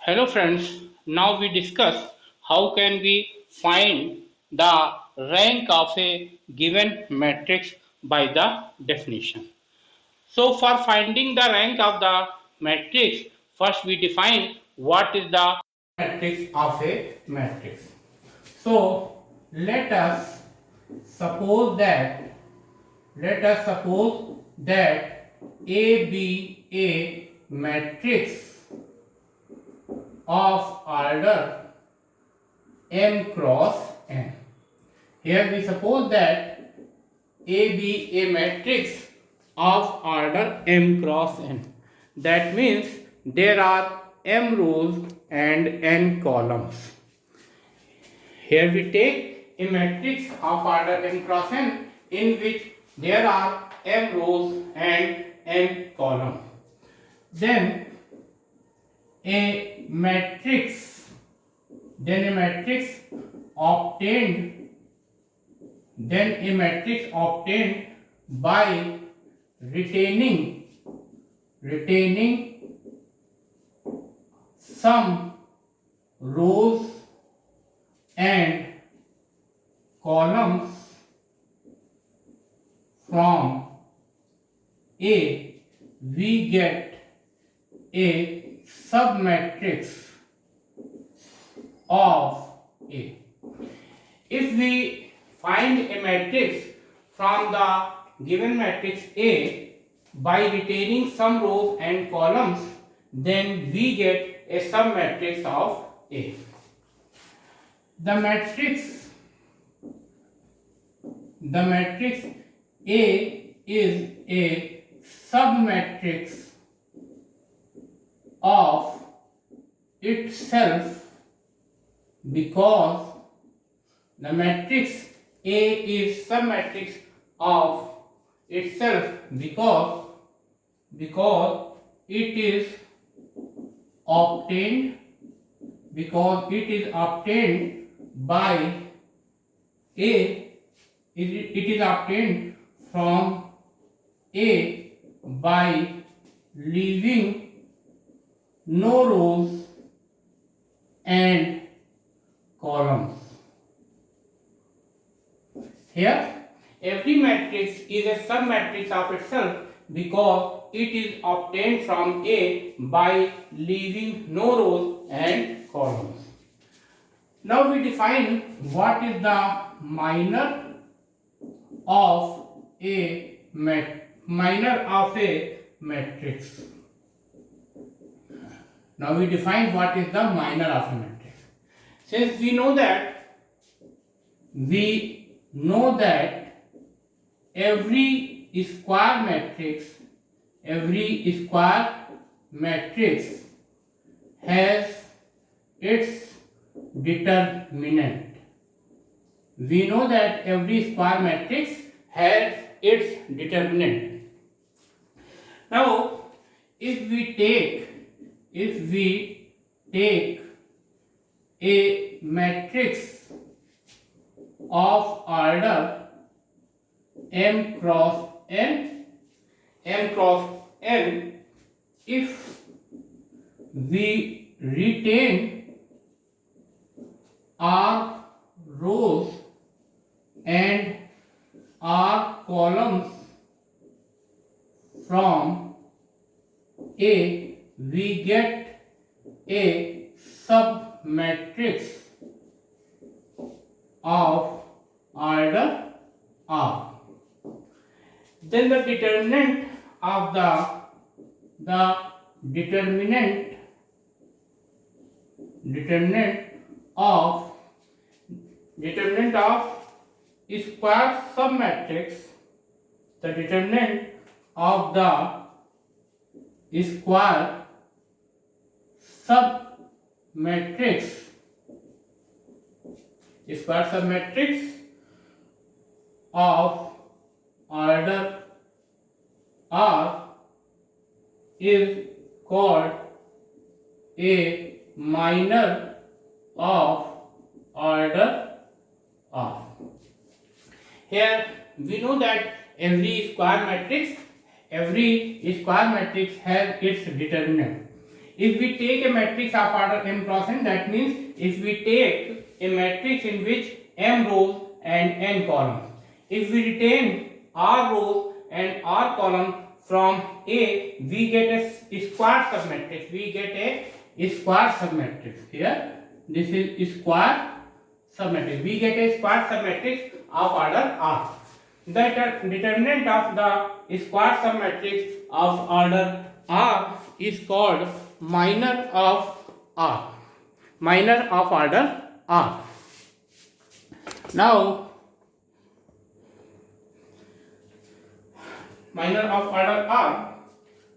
Hello friends, now we discuss how can we find the rank of a given matrix by the definition. So for finding the rank of the matrix, first we define what is the matrix of a matrix. So let us suppose that A be a matrix of order m cross n. Here we suppose that A be a matrix of order m cross n. That means there are m rows and n columns. Here we take a matrix of order m cross n in which there are m rows and n columns. Then a matrix obtained by retaining some rows and columns from A, we get a submatrix of A. If we find a matrix from the given matrix A by retaining some rows and columns, then we get a submatrix of A. The matrix A is a submatrix of itself because the matrix A is submatrix of itself because it is obtained by it is obtained from A by leaving no rows and columns. Here, every matrix is a submatrix of itself because it is obtained from A by leaving no rows and columns. Now we define what is the minor of a matrix. Now we define what is the minor of a matrix. Since we know that every square matrix has its determinant. We know that every square matrix has its determinant. Now, if we take a matrix of order m cross n, if we retain r rows and r columns from A, we get a submatrix of order R. Then the determinant of square submatrix, the determinant of the square submatrix of order R is called a minor of order R. Here we know that every square matrix has its determinant. If we take a matrix of order m cross n, that means if we take a matrix in which m rows and n columns, if we retain r rows and r columns from A, we get a square submatrix. We get a square submatrix. Here, this is square submatrix. We get a square submatrix of order R. The determinant of the square submatrix of order R is called minor of R. Minor of order R. Now, minor of order R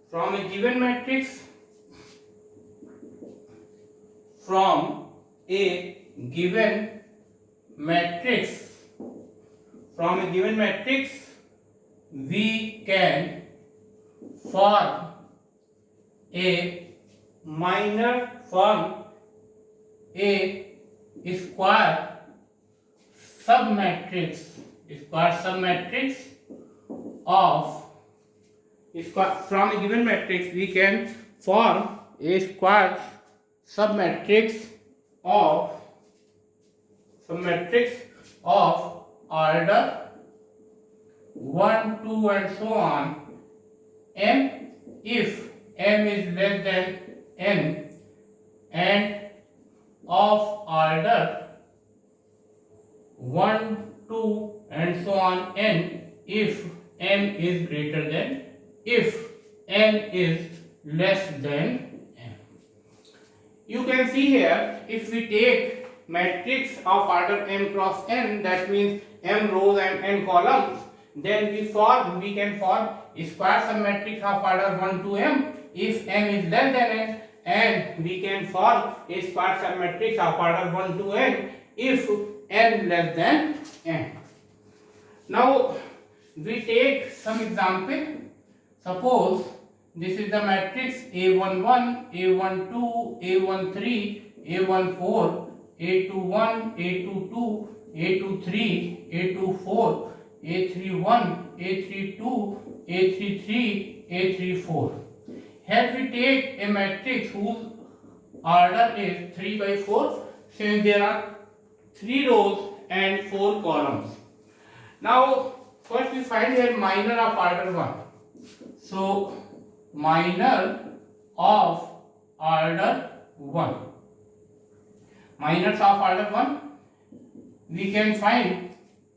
from a given matrix, from a given matrix, we can form a minor, square submatrix of from a given matrix we can form a square submatrix of order 1, 2 and so on m if m is less than n, and of order 1, 2 and so on n if m is greater than, if n is less than m. You can see here, if we take matrix of order m cross n, that means m rows and n columns, then we can form a square submatrix of order 1 to m if m is less than n, and we can form a square submatrix of order 1 to n if n less than n. Now we take some example. Suppose this is the matrix A11, A12, A13, A14, A21, A22, A23, A24, A31, A32, A33, A34. Here we take a matrix whose order is 3 by 4, since there are 3 rows and 4 columns. Now first we find here minor of order 1. So minor of order 1. Minors of order 1, we can find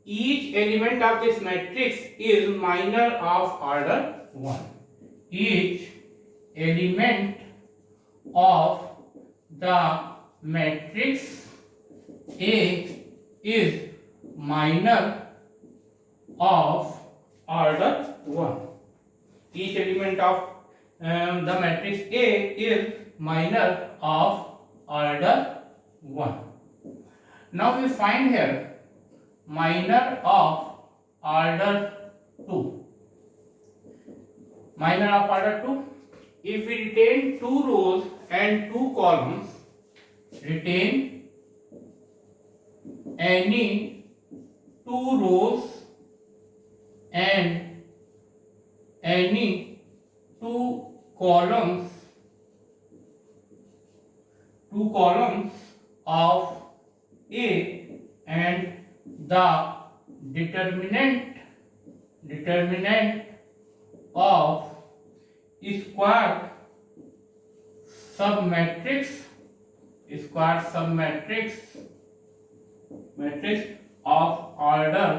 each element of this matrix is minor of order 1. Each element of the matrix A is minor of order 1. Each element of the matrix A is minor of order 1. Now we find here minor of order 2. Minor of order 2. If we retain 2 rows and 2 columns, retain any 2 rows and any 2 columns of A, and the determinant of square submatrix of order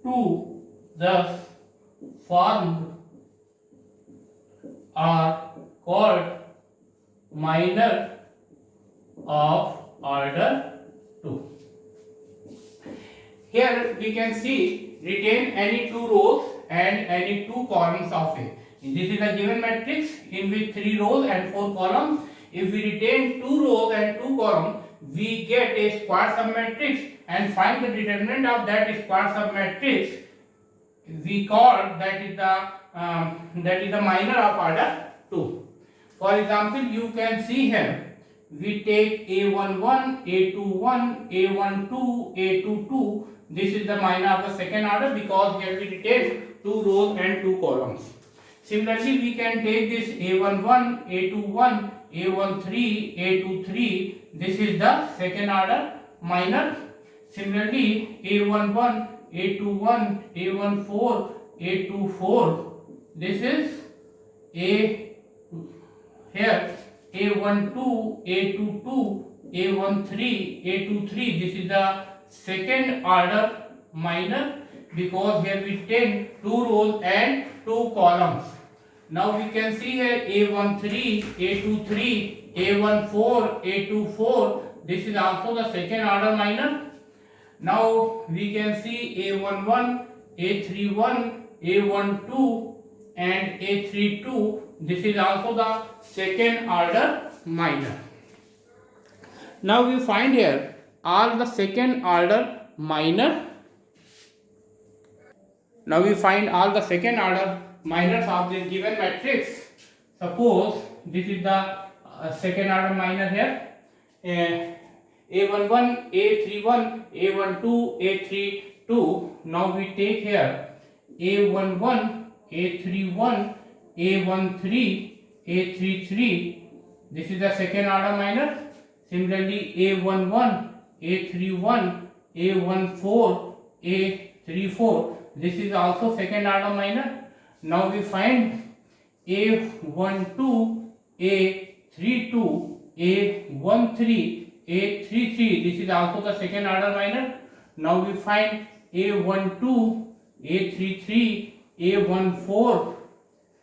2 thus formed are called minor of order 2. Here we can see retain any 2 rows and any 2 columns of A. This is a given matrix in which 3 rows and 4 columns. If we retain 2 rows and 2 columns, we get a square submatrix, and find the determinant of that square submatrix. We call that is the minor of order 2. For example, you can see here we take A11, A21, A12, A22. This is the minor of the second order because here we retain 2 rows and 2 columns. Similarly, we can take this A11, A21, A13, A23. This is the second order minor. Similarly, A11, A21, A14, A24. This is A here A12, A22, A13, A23. This is the second order minor, because here we take 2 rows and 2 columns. Now we can see here A13, A23, A14, A24. This is also the second order minor. Now we can see A11, A31, A12 and A32. This is also the second order minor. Now we find here all the second order minor. Now we find all the second order minors of this given matrix. Suppose this is the second order minor here. A11, A31, A12, A32. Now we take here A11, A31, A13, A33. This is the second order minor. Similarly, A11, A31, A14, A34. This is also second order minor. Now we find A12, A32, A13, A33. This is also the second order minor. Now we find A12, A33, A14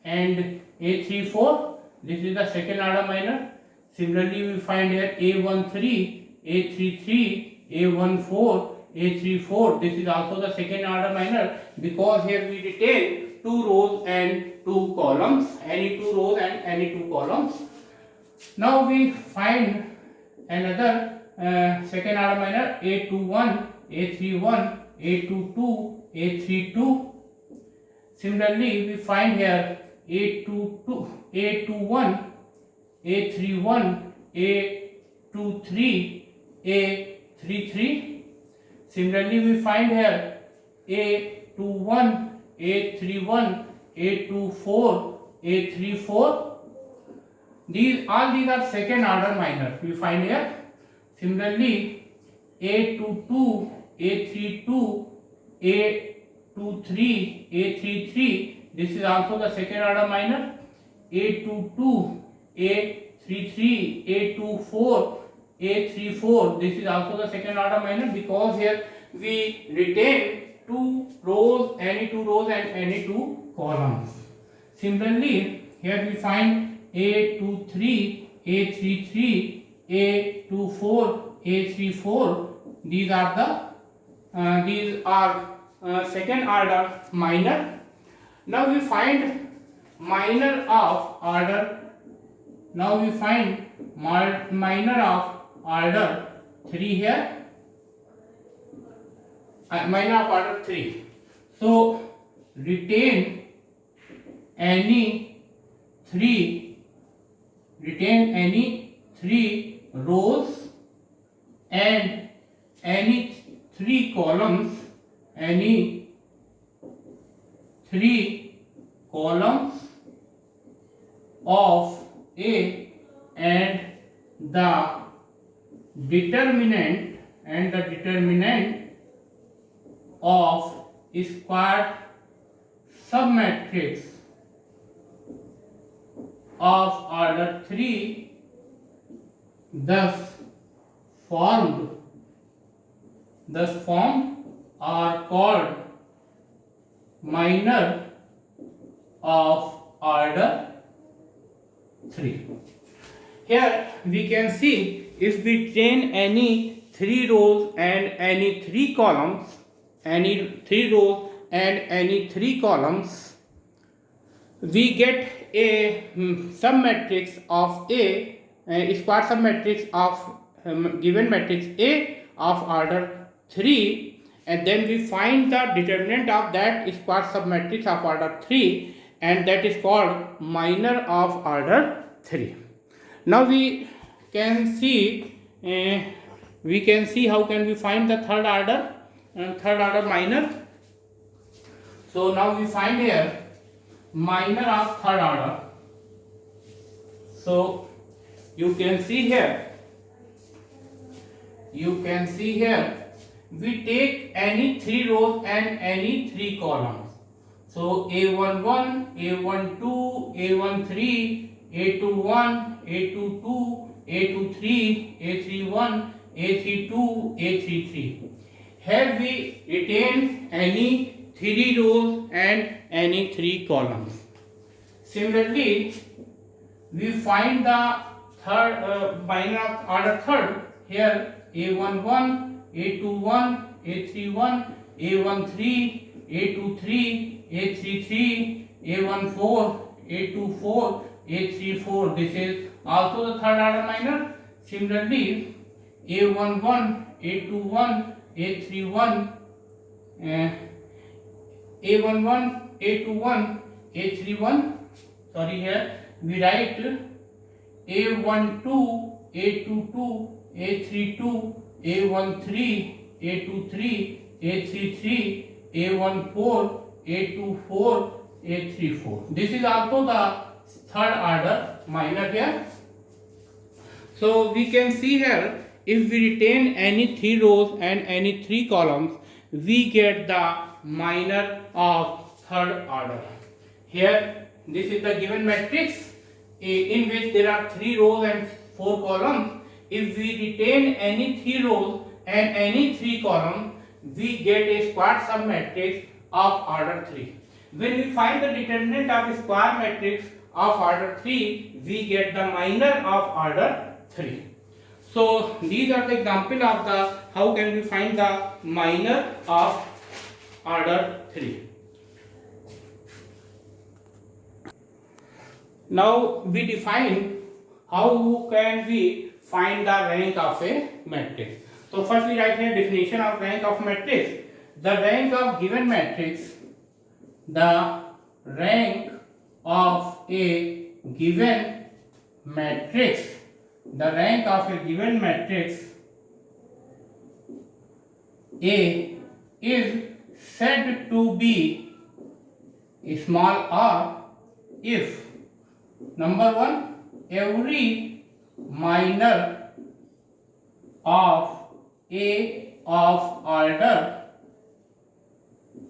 and A34. This is the second order minor. Similarly, we find here A13, A33, A14, A34. This is also the second order minor, because here we retain 2 rows and 2 columns, any 2 rows and any 2 columns. Now we find another second order minor, A21, A31, A22, A32. Similarly, we find here A21, A31, A23, A33. Similarly, we find here A21, A31, A24, A34. All these are second order minor. We find here. Similarly, A22, A32, A23, A33. This is also the second order minor. A22, A33, A24, A34. This is also the second order minor, because here we retain 2 rows, any 2 rows and any 2 columns. Similarly, here we find A23, A33, A24, A34. These are second order minor. Now we find minor of order. Now we find minor of order 3 here. Minor of order 3. So retain any 3 rows and any 3 columns, of A, and the determinant of squared submatrix of order 3 thus formed are called minor of order 3. Here we can see, if we retain any 3 rows and any 3 columns, we get a submatrix of A, square submatrix of given matrix A of order 3, and then we find the determinant of that square submatrix of order 3, and that is called minor of order 3. Now we can see how can we find the third order minor. So now we find here minor of third order. So you can see here, we take any 3 rows and any 3 columns. So A11, A12, A13, A21, A22, A23, A31, A32, A33. Here we retain any 3 rows and any 3 columns. Similarly, we find the third minor of order third. Here A11, A21, A31, A13, A23, A33, A14, A24, A34. This is also the third order minor. Similarly, A11, A21, A31, A11, A21, A31. Sorry, here we write A12, A22, A32, A13, A23, A33, A14, A24, A34. This is also the third order minor here. So we can see here, if we retain any 3 rows and any 3 columns, we get the minor of third order. Here this is the given matrix in which there are 3 rows and 4 columns. If we retain any 3 rows and any 3 columns, we get a square sub matrix of order 3. When we find the determinant of a square matrix of order 3, we get the minor of order 3. So these are the example of the how can we find the minor of order 3. Now we define how can we find the rank of a matrix. So first we write here definition of rank of matrix. The rank of given matrix, the rank of a given matrix, the rank of a given matrix A is said to be small r if number 1, every minor of A of order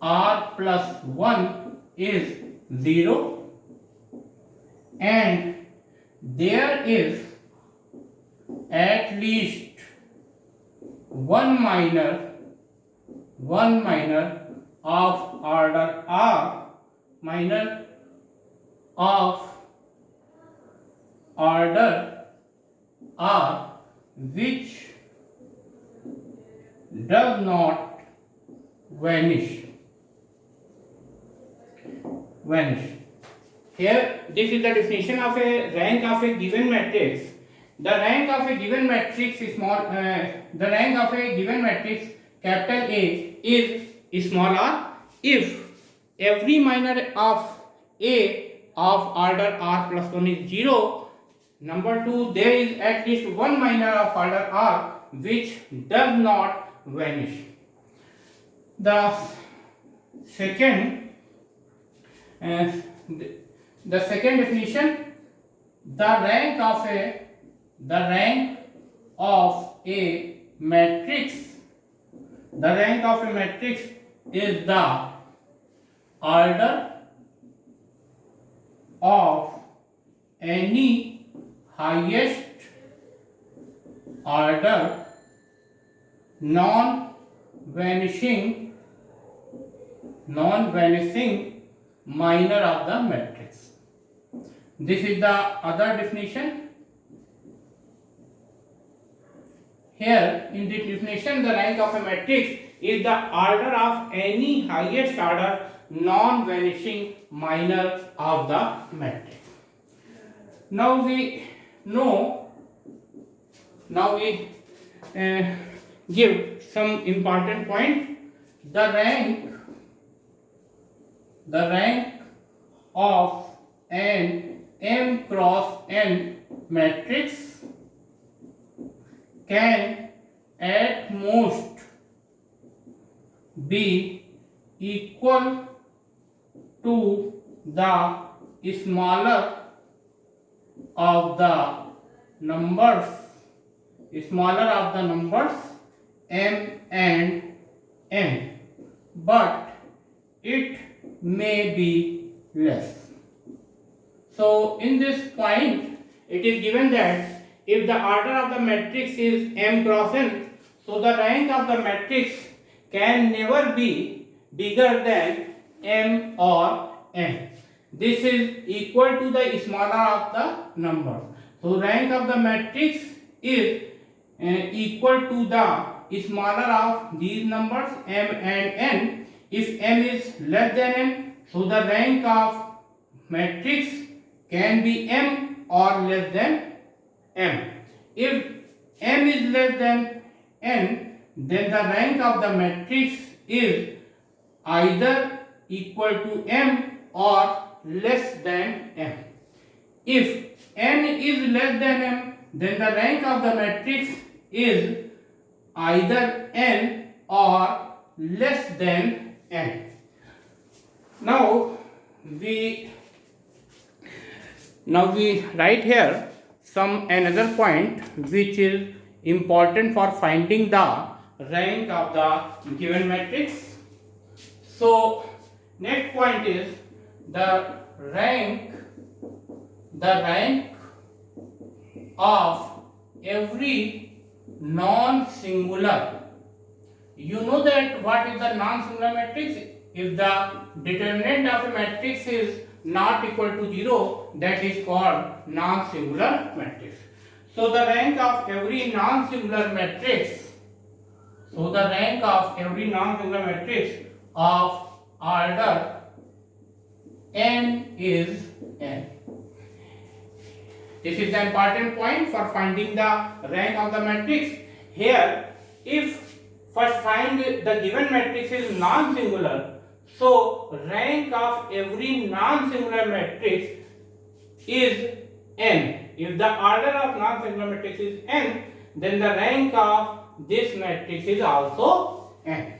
r plus 1 is 0 and there is at least one minor of order r, minor of order r which does not vanish. Here this is the definition of a rank of a given matrix. The rank of a given matrix is small. The rank of a given matrix capital A is small r if every minor of A of order r plus 1 is 0. Number 2, there is at least one minor of order r which does not vanish. The second definition, the rank of a matrix is the order of any highest order non-vanishing minor of the matrix. This is the other definition. Here in this definition, the rank of a matrix is the order of any highest order non-vanishing minor of the matrix. Now we give some important point. The rank of an m cross n matrix can at most be equal to the smaller of the numbers, m and n, but it may be less. So in this point it is given that if the order of the matrix is m cross n, so the rank of the matrix can never be bigger than m or n. This is equal to the smaller of the number. So rank of the matrix is equal to the smaller of these numbers m and n. If m is less than n, so the rank of matrix can be m or less than m. If m is less than n, then the rank of the matrix is either equal to m or less than m. If n is less than m, then the rank of the matrix is either n or less than n. Now we write here some another point which is important for finding the rank of the given matrix. So next point is the rank of every non-singular. You know that what is the non-singular matrix? If the determinant of a matrix is not equal to 0, that is called non-singular matrix. So the rank of every non-singular matrix, of order n is n. This is the important point for finding the rank of the matrix. Here, if first find the given matrix is non-singular, so rank of every non-singular matrix is n. If the order of non-singular matrix is n, then the rank of this matrix is also n.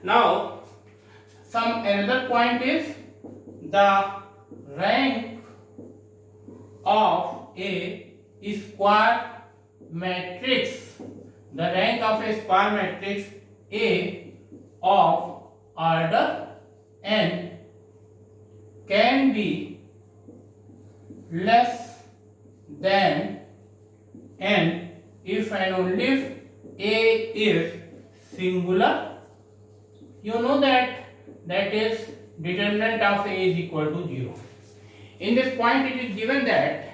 Now, some another point is the rank of a square matrix. The rank of a square matrix A of order n can be less than n if and only if A is singular. You know that is determinant of A is equal to 0. In this point it is given that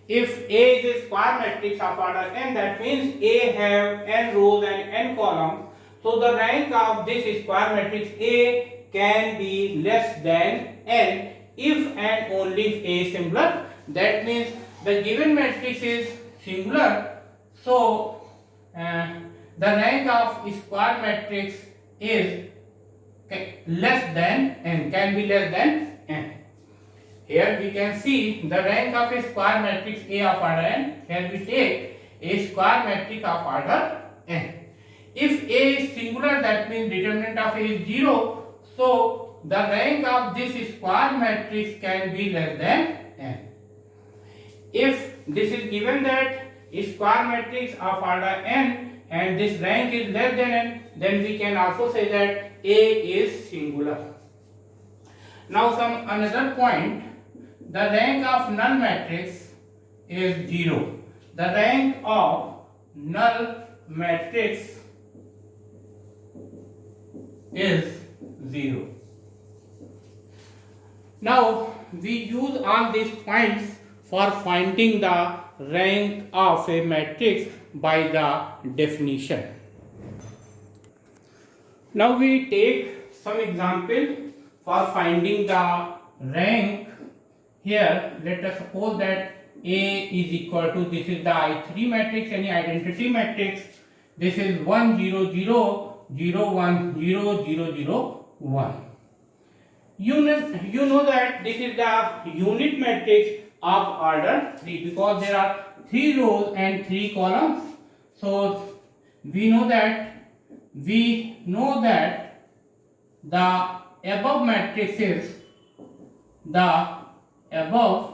if A is a square matrix of order n, that means A have n rows and n columns. So the rank of this square matrix A can be less than n if and only if A is singular. That means the given matrix is singular. So the rank of square matrix is less than n, can be less than n. Here we can see the rank of a square matrix A of order n. Here we take a square matrix of order n. If A is singular, that means determinant of A is 0. So the rank of this square matrix can be less than n. If this is given that square matrix of order n and this rank is less than n, then we can also say that A is singular. Now some another point, the rank of null matrix is 0. The rank of null matrix is 0. Now we use all these points for finding the rank of a matrix by the definition. Now we take some example for finding the rank. Here let us suppose that A is equal to, this is the I3 matrix, any identity matrix. This is 1 0 0 0 1 0 0 0 1. You know that this is the unit matrix of order 3 because there are 3 rows and 3 columns. So we know that the above matrices the above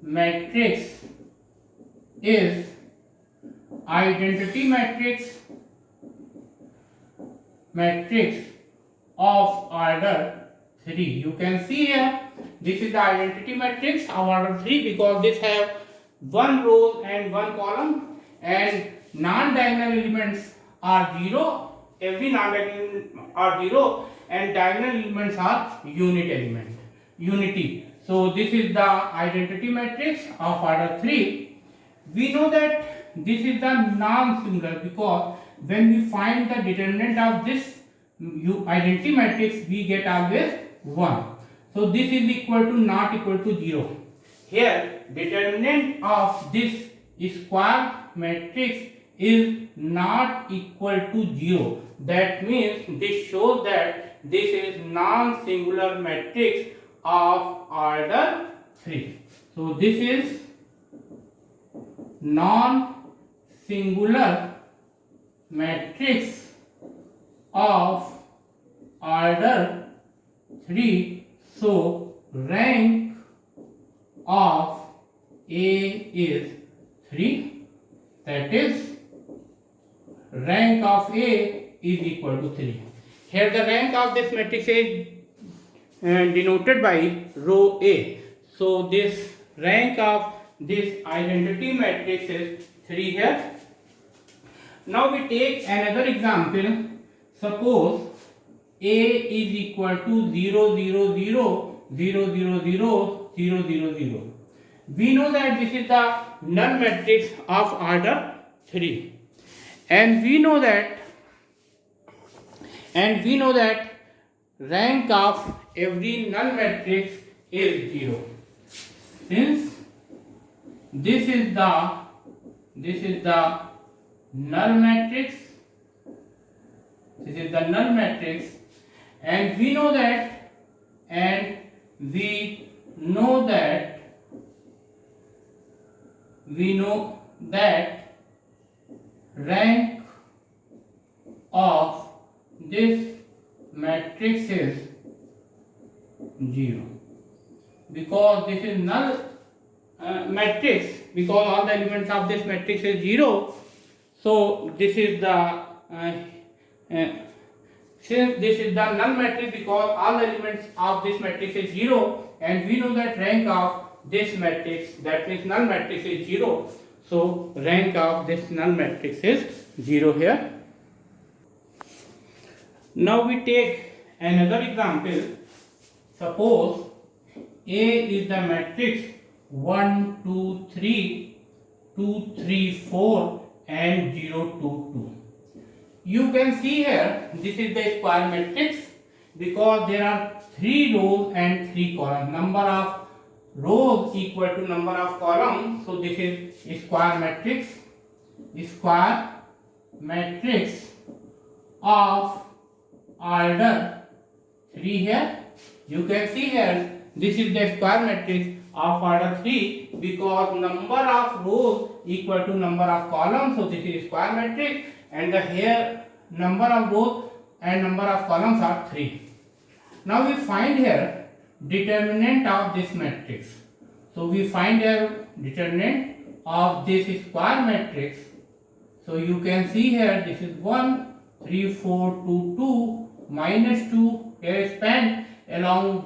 matrix is identity matrix of order 3. You can see here, this is the identity matrix of order 3 because this have one row and one column, and non-diagonal elements are 0. Every non-diagonal are 0 and diagonal elements are unity. So this is the identity matrix of order 3. We know that this is the non-singular because when we find the determinant of this identity matrix, we get always 1. So this is equal to not equal to 0. Here determinant of this square matrix is not equal to 0. That means this shows that this is non-singular matrix of order 3. So this is non-singular matrix of order 3. So rank of A is 3. That is, rank of A is equal to 3. Here the rank of this matrix is denoted by row A. So this rank of this identity matrix is 3 here. Now we take another example. Suppose A is equal to 0, 0, 0, 0, 0, 0, 0, 0, 0. We know that this is the null matrix of order 3. And we know that rank of every null matrix is 0. Since this is the null matrix, and we know that rank of this matrix is 0 because this is null matrix, because all the elements of this matrix is 0. So this is the since this is the null matrix because all the elements of this matrix is 0, and we know that rank of this matrix, that means null matrix, is 0. So rank of this null matrix is 0 here. Now we take another example. Suppose A is the matrix 1, 2, 3, 2, 3, 4 and 0, 2, 2. You can see here this is the square matrix because there are 3 rows and 3 columns. Number of rows equal to number of columns. So this is square matrix of order 3 here. You can see here this is the square matrix of order 3 because number of rows equal to number of columns. So this is square matrix, and here number of rows and number of columns are 3. Now we find here determinant of this matrix. So we find here determinant of this square matrix. So you can see here this is 1, 3, 4, 2, 2, minus 2 here span along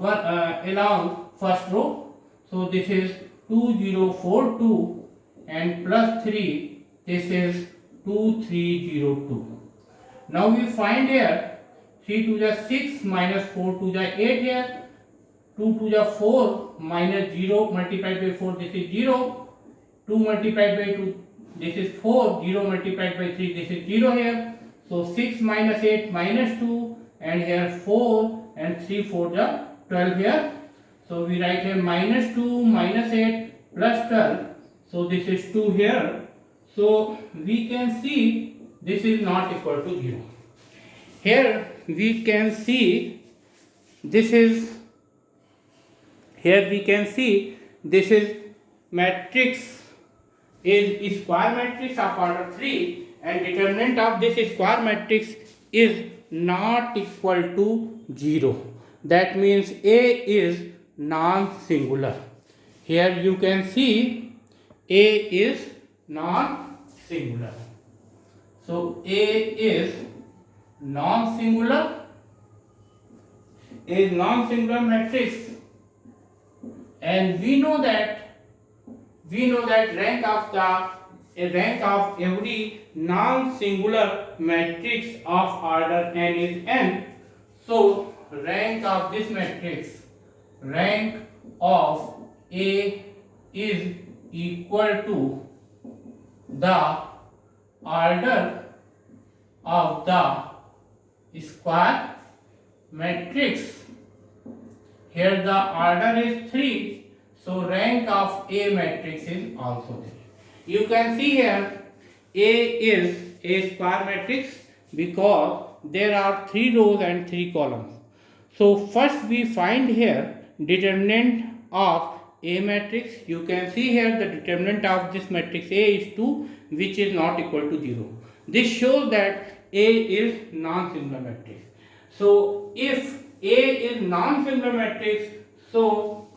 first row. So this is 2, 0, 4, 2 and plus 3, this is 2, 3, 0, 2. Now we find here 3 to the 6 minus 4 to the 8 here, 2 to the 4 minus 0 multiplied by 4, this is 0, 2 multiplied by 2, this is 4, 0 multiplied by 3, this is 0 here. So 6 minus 8 minus 2, and here 4 and 3, 4 the 12 here. So we write here minus 2 minus 8 plus 12. So this is 2 here. So we can see this is not equal to 0. Here we can see this is matrix is square matrix of order 3, and determinant of this square matrix is not equal to 0. That means A is non-singular. Here you can see A is non-singular. So A is non-singular, is non-singular matrix, and we know that rank of every non-singular matrix of order n is n. So rank of this matrix, rank of A is equal to the order of the square matrix. Here the order is 3, so rank of A matrix is also 3. You can see here A is a square matrix because there are 3 rows and 3 columns. So first we find here determinant of A matrix. You can see here the determinant of this matrix A is 2, which is not equal to 0. This shows that A is non-singular matrix. So if A is non-singular matrix, so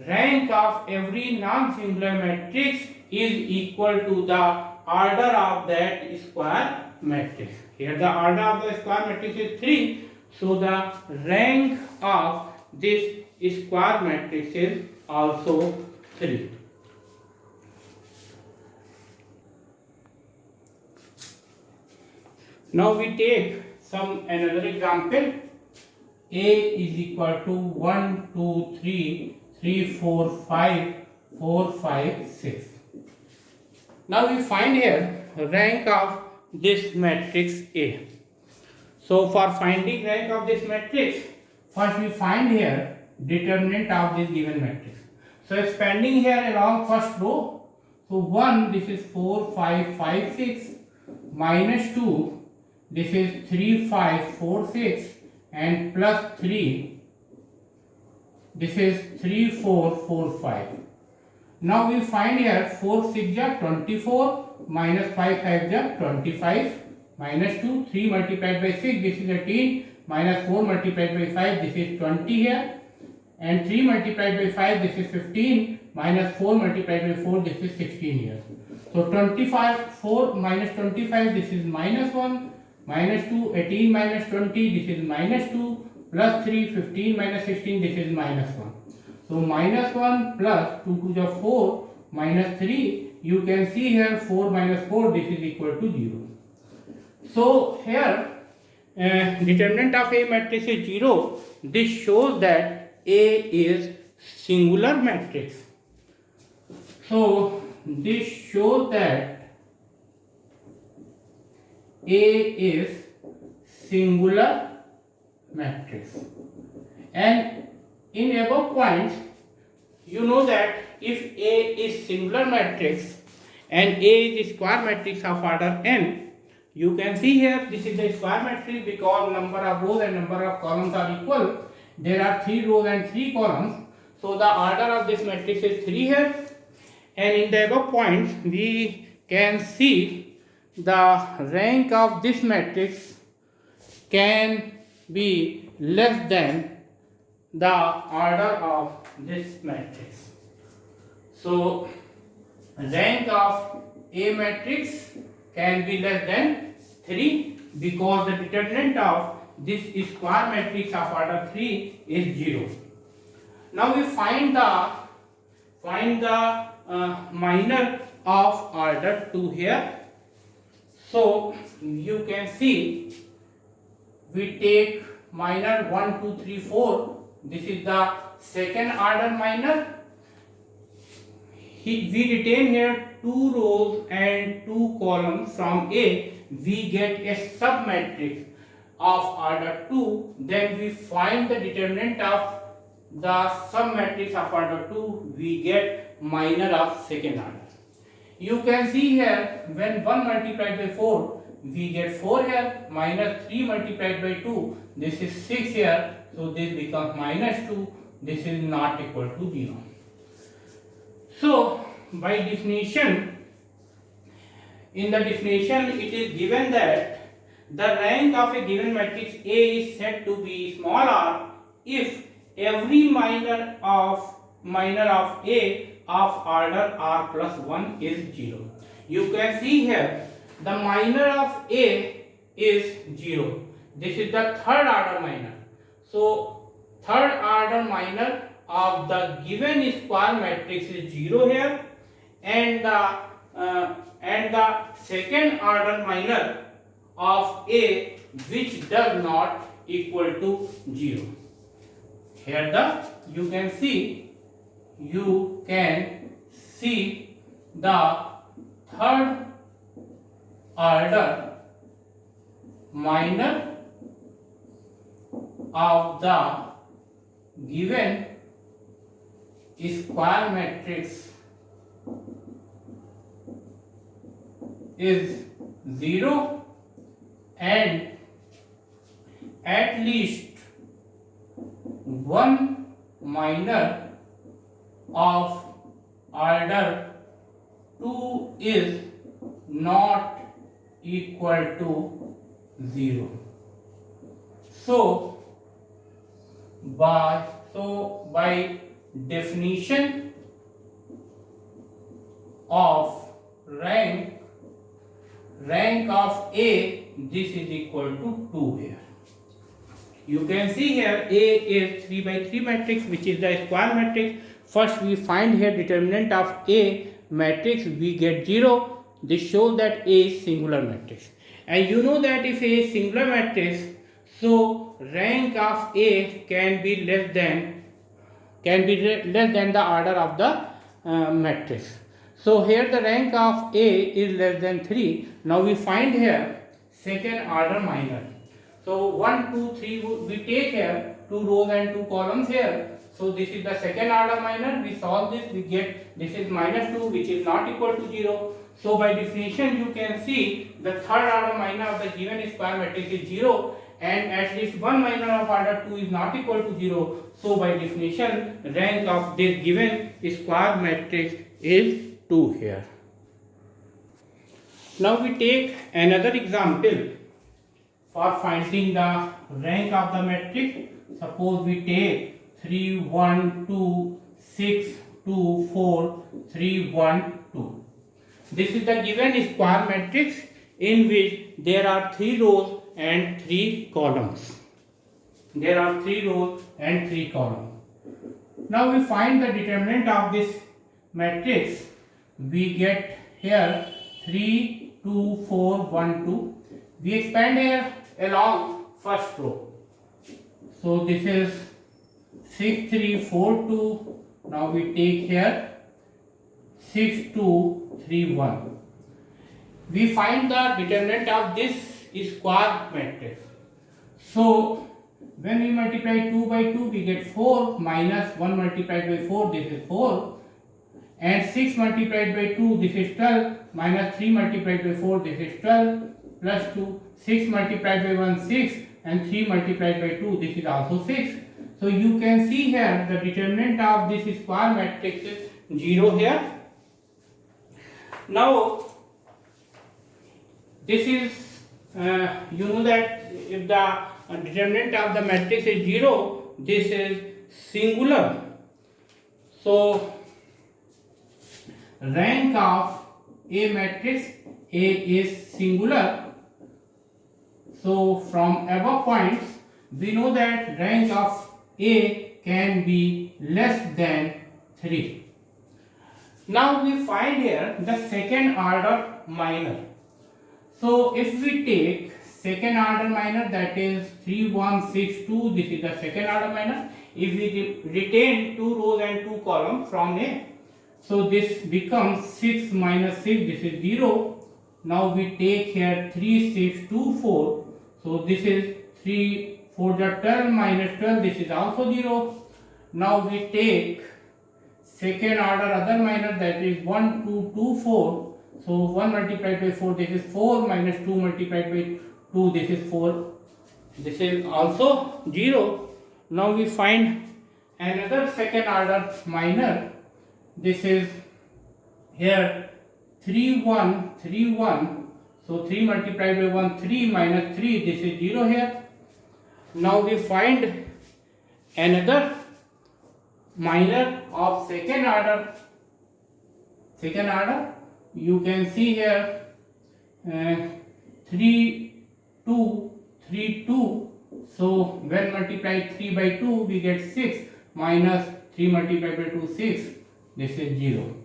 rank of every non-singular matrix is equal to the order of that square matrix. Here the order of the square matrix is 3, so the rank of this square matrix is also 3. Now we take another example. A is equal to 1, 2, 3, 3, 4, 5, 4, 5, 6. Now we find here rank of this matrix A. So for finding rank of this matrix, first we find here determinant of this given matrix. So expanding here along first row, so 1, this is 4, 5, 5, 6, minus 2, this is 3, 5, 4, 6, and plus 3, this is 3, 4, 4, 5. Now we find here 4, 6 are 24, minus 5, 5 are 25, minus 2, 3 multiplied by 6, this is 18, minus 4 multiplied by 5, this is 20 here, and 3 multiplied by 5, this is 15, minus 4 multiplied by 4, this is 16 here. So 25, 4 minus 25, this is minus 1, minus 2, 18 minus 20, this is minus 2, plus 3, 15 minus 16, this is minus 1. So minus 1 plus 2 to the 4 minus 3, you can see here 4 minus 4, this is equal to 0. So here determinant of A matrix is 0. This shows that A is singular matrix. So this shows that A is singular matrix. And in above points, you know that if A is singular matrix and A is square matrix of order n, you can see here this is the square matrix because number of rows and number of columns are equal. There are 3 rows and 3 columns. So the order of this matrix is 3 here. And in the above points, we can see the rank of this matrix can be less than the order of this matrix. So rank of A matrix can be less than 3 because the determinant of this square matrix of order 3 is 0. Now we find the minor of order 2 here. So you can see we take minor 1, 2, 3, 4. This is the second order minor. We retain here 2 rows and 2 columns from A. We get a submatrix of order 2. Then we find the determinant of the submatrix of order 2. We get minor of second order. You can see here when 1 multiplied by 4, we get 4 here, minus 3 multiplied by 2, this is 6 here, so this becomes minus 2, this is not equal to 0. So by definition, in the definition it is given that the rank of a given matrix A is said to be small r if every minor of A of order r plus 1 is 0. You can see here the minor of A is 0. This is the third order minor. So third order minor of the given square matrix is 0 here, and the second order minor of A which does not equal to 0. Here you can see the third order minor of the given square matrix is 0, and at least one minor of order 2 is not equal to 0. So by definition of rank of A, this is equal to 2 here. You can see here A is 3 by 3 matrix, which is the square matrix. First we find here determinant of A matrix, we get 0. This shows that A is singular matrix. And you know that if A is singular matrix, so rank of A can be less than the order of the matrix. So here the rank of A is less than 3. Now we find here second order minor. So 1, 2, 3 we take here 2 rows and 2 columns here. So this is the second order minor. We solve this, we get this is -2, which is not equal to 0. So by definition you can see the third order minor of the given square matrix is 0, and at least one minor of order 2 is not equal to 0. So by definition rank of this given square matrix is 2 here. Now we take another example for finding the rank of the matrix. Suppose we take 3, 1, 2, 6, 2, 4, 3, 1, 2. This is the given square matrix in which there are 3 rows and 3 columns. There are 3 rows and 3 columns. Now we find the determinant of this matrix. We get here 3, 2, 4, 1, 2. We expand here along first row. So this is 6, 3, 4, 2. Now we take here 6, 2, 3, 1. We find the determinant of this square matrix. So when we multiply 2 by 2, we get 4 minus 1 multiplied by 4, this is 4. And 6 multiplied by 2, this is 12, minus 3 multiplied by 4, this is 12, plus 2, 6 multiplied by 1, 6, and 3 multiplied by 2, this is also 6. So you can see here the determinant of this square matrix is 0 here. Now this is, you know that if the determinant of the matrix is 0, this is singular. So rank of A matrix, A is singular. So from above points we know that rank of A can be less than 3. Now we find here the second order minor. So if we take second order minor, that is 3, 1, 6, 2, this is the second order minor. If we retain 2 rows and 2 columns from A, so this becomes 6 minus 6, this is 0. Now we take here 3, 6, 2, 4. So this is 3, 4 the 12 minus 12, this is also 0. Now we take second order other minor, that is 1, 2, 2, 4. So 1 multiplied by 4, this is 4, minus 2 multiplied by 2, this is 4. This is also 0. Now we find another second order minor. This is here 3, 1, 3, 1. So 3 multiplied by 1, 3, minus 3, this is 0 here. Now we find another minor of second order, you can see here 3 2 3 2. So when multiplied 3 by 2 we get 6, minus 3 multiplied by 2 6, this is 0.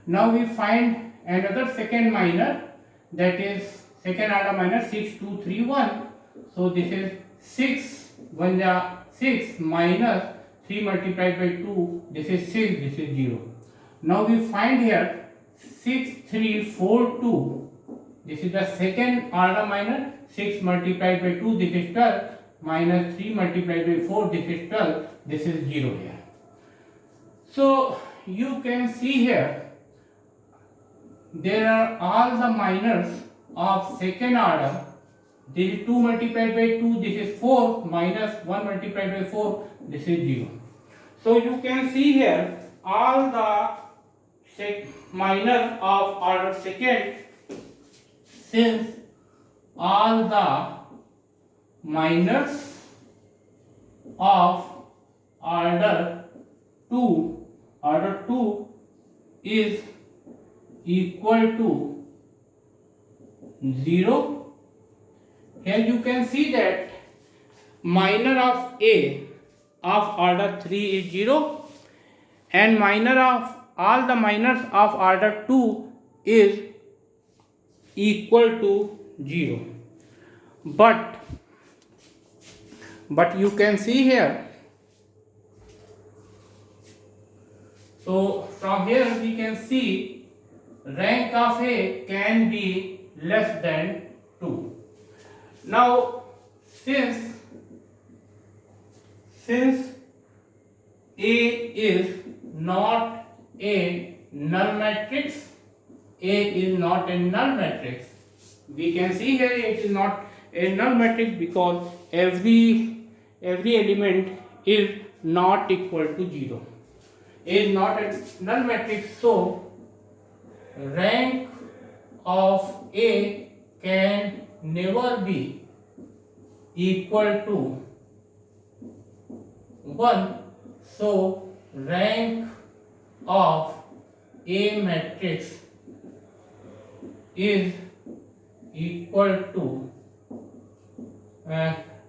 Now we find another second minor, that is second order minor 6 2 3 1. So this is 6 1 6 minus 3 multiplied by 2, this is 6, this is 0. Now we find here 6 3 4 2, this is the second order minor. 6 multiplied by 2, this is 12, minus 3 multiplied by 4, this is 12, this is 0 here. So you can see here there are all the minors of second order. This is 2 multiplied by 2, this is 4, minus 1 multiplied by 4, this is 0. So you can see here all the minor of order second, since all the minors of order 2 is equal to 0. Here you can see that minor of A of order 3 is 0, and minor of all the minors of order 2 is equal to 0. But you can see here, so from here we can see rank of A can be less than 2. Now since A is not a null matrix, we can see here it is not a null matrix because every element is not equal to 0. A is not a null matrix, so rank of A can never be equal to 1. So rank of A matrix is equal to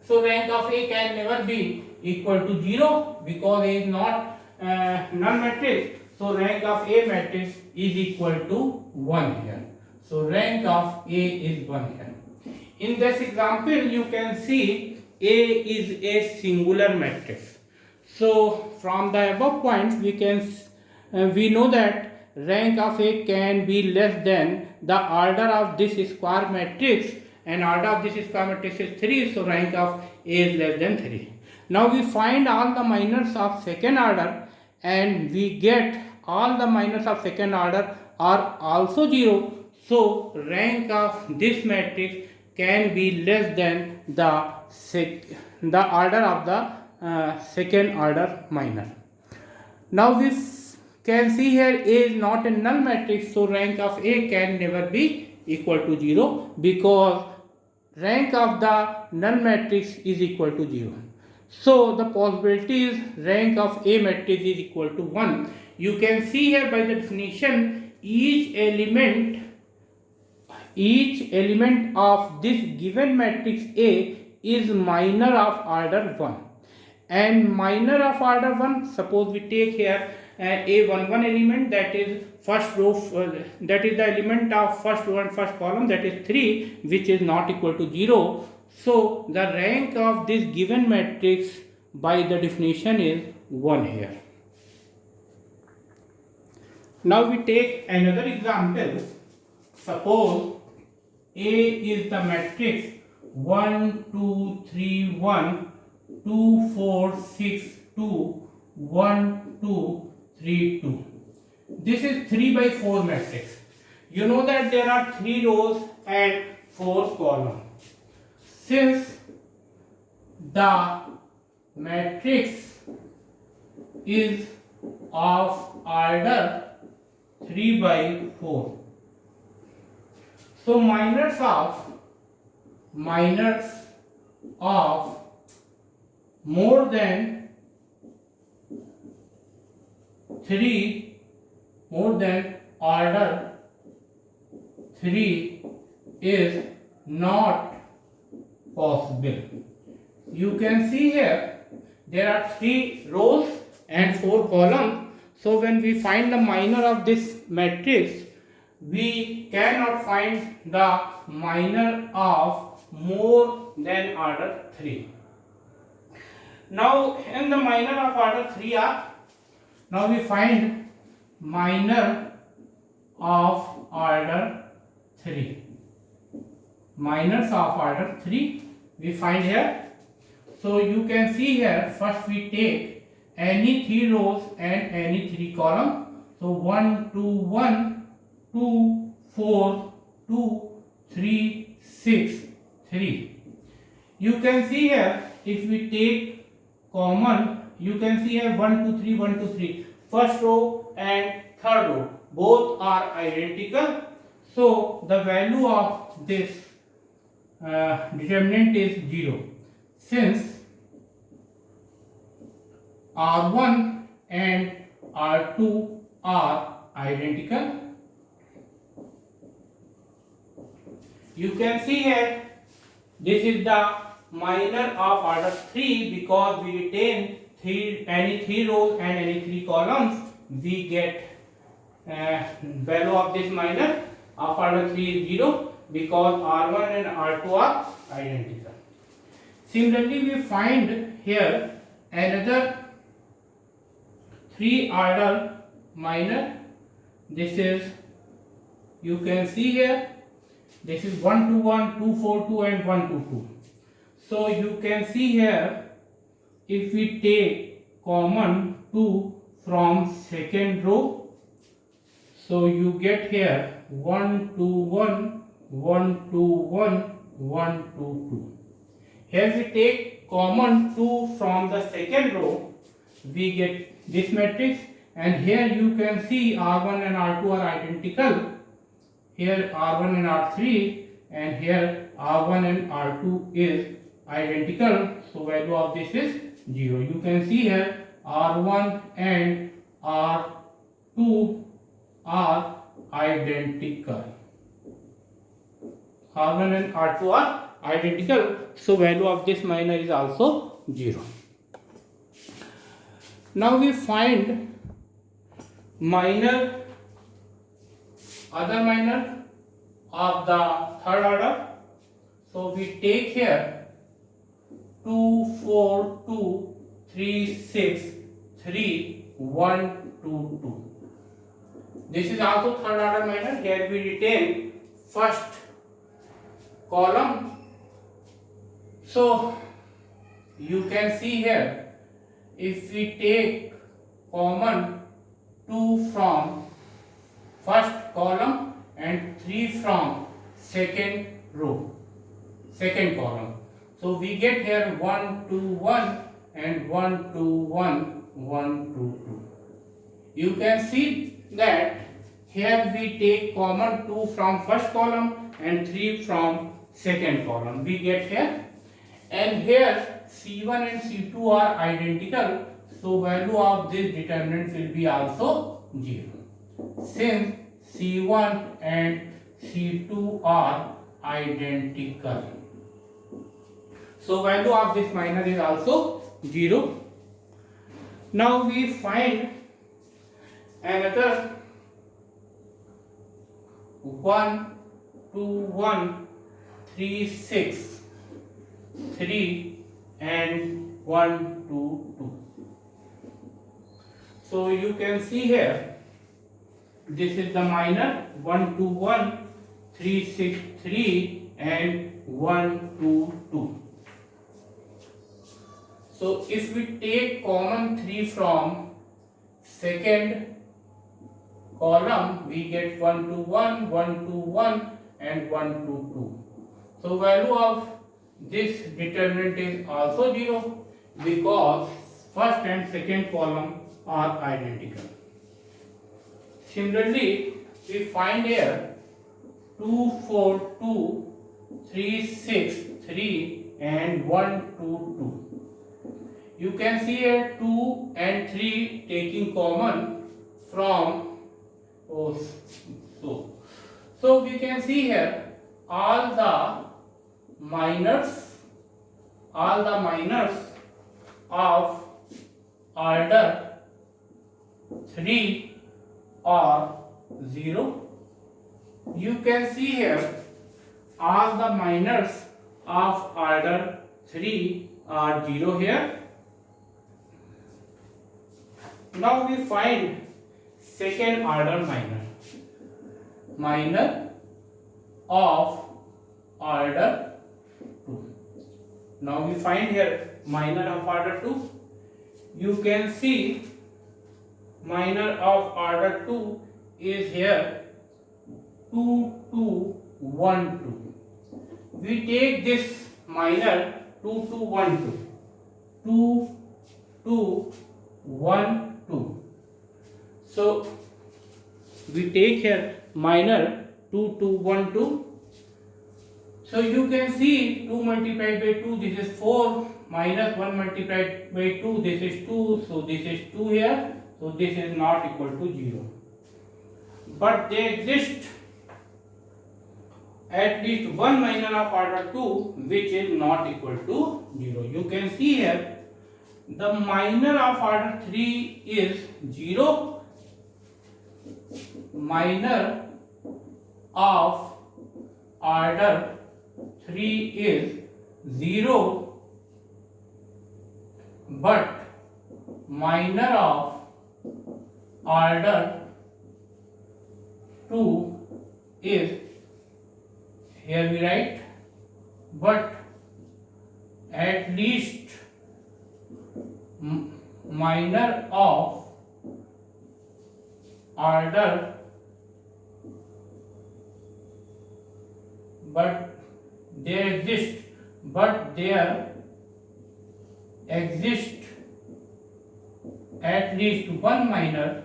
so rank of A can never be equal to 0 because A is not null matrix. So rank of A matrix is equal to 1 here. So rank of A is 1 here. In this example you can see A is a singular matrix. So from the above points we know that rank of A can be less than the order of this square matrix, and order of this square matrix is 3, so rank of A is less than 3. Now we find all the minors of second order and we get all the minors of second order are also 0, so rank of this matrix can be less than the order of the second order minor. Now we can see here A is not a null matrix, so rank of A can never be equal to 0 because rank of the null matrix is equal to 0. So the possibility is rank of A matrix is equal to 1. You can see here by the definition each element of this given matrix A is minor of order 1. And minor of order 1, suppose we take here A11 element, that is first row, that is the element of first row and first column, that is 3, which is not equal to 0. So the rank of this given matrix by the definition is 1 here. Now we take another example. Suppose A is the matrix 1 2 3 1 2 4 6 2 1 2 3 2. This is 3 by 4 matrix. You know that there are 3 rows and 4 columns. Since the matrix is of order 3 by 4, so minors of more than 3 more than order 3 is not possible. You can see here there are 3 rows and 4 columns. So when we find the minor of this matrix, we cannot find the minor of more than order 3. Now in the minor of order 3 are, now we find minor of order 3. Minors of order 3 we find here. So you can see here, first we take any 3 rows and any 3 columns. So 1, 2, 1, 2, 4, 2, 3, 6, 3. You can see here, if we take common, you can see here 1, 2, 3, 1, 2, 3. First row and third row, both are identical. So the value of this determinant is 0. Since R1 and R2 are identical, you can see here this is the minor of order 3 because we retain any 3 rows and any 3 columns. We get value of this minor of order 3 is 0 because R1 and R2 are identical. Similarly, we find here another 3 order minor. This is, you can see here, this is 1 2 1, 2 4 2 and 1 2 2. So you can see here, if we take common 2 from second row, so you get here 1 2 1, 1 2 1, 1 2 2. Here we take common 2 from the second row, we get this matrix, and here you can see R1 and R2 are identical. Here R1 and R3, and here R1 and R2 is identical. So value of this is 0. You can see here R1 and R2 are identical. R1 and R2 are identical. So value of this minor is also 0. Now we find minor, other minor of the third order. So we take here 2 4 2 3 6 3 1 2 2. This is also third order minor. Here we retain first column. So you can see here, if we take common 2 from first column and 3 from second row, second column, so we get here 1 2 1 and 1 2 1, 1 2 2. You can see that here we take common 2 from first column and 3 from second column, we get here, and here C1 and C2 are identical, so value of this determinant will be also 0. Since C1 and C2 are identical, so value of this minor is also 0. Now we find another 1 2 1 3 6 3 and 1 2 2. So you can see here, this is the minor 1 2 1, 3 6 3 and 1 2 2. So if we take common 3 from second column, we get 1 2 1, 1 2 1 and 1 2 2. So value of this determinant is also 0 because first and second column are identical. Similarly, we find here 2 4 2, 3 6 3 and 1 2 2. You can see here 2 and 3 taking common, from oh, so we can see here all the minors of order 3 are 0. You can see here all the minors of order 3 are 0 here. Now we find second order minor of order 2. Now we find here minor of order 2. You can see minor of order 2 is here 2, 2, 1, 2. We take this minor 2, 2, 1, 2. 2, 2, 1, 2. So we take here minor 2, 2, 1, 2. So you can see 2 multiplied by 2, this is 4, minus 1 multiplied by 2, this is 2, so this is 2 here, so this is not equal to 0. But there exists at least one minor of order 2 which is not equal to 0. You can see here the minor of order 3 is 0, minor of order 3 is 0, but minor of order 2 is, here we write, but at least minor of order, but there exists at least one minor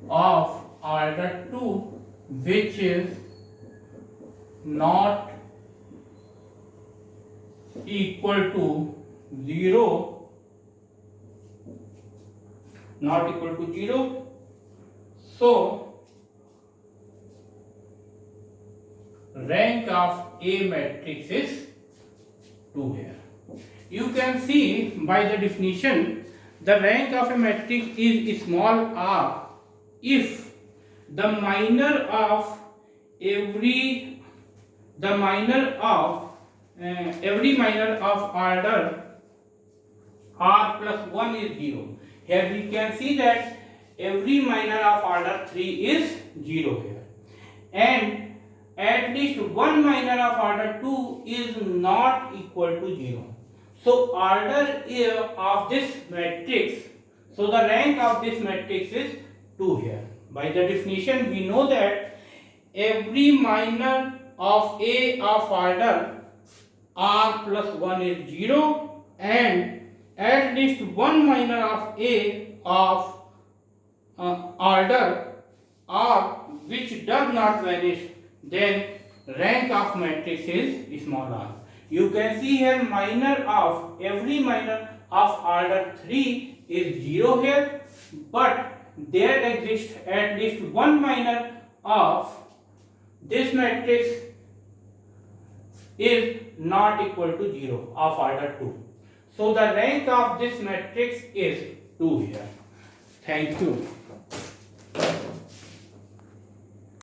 of order 2 which is not equal to 0, so rank of A matrix is 2 here. You can see by the definition the rank of a matrix is small r if the minor of every minor of order r plus 1 is 0. Here we can see that every minor of order 3 is 0 here, and at least one minor of order 2 is not equal to 0. So order of this matrix, so the rank of this matrix is 2 here. By the definition we know that every minor of A of order r plus 1 is 0, and at least one minor of A of order r which does not vanish, then rank of matrix is small r. You can see here every minor of order 3 is 0 here, but there exists at least one minor of this matrix is not equal to 0 of order 2. So the rank of this matrix is 2 here. Thank you.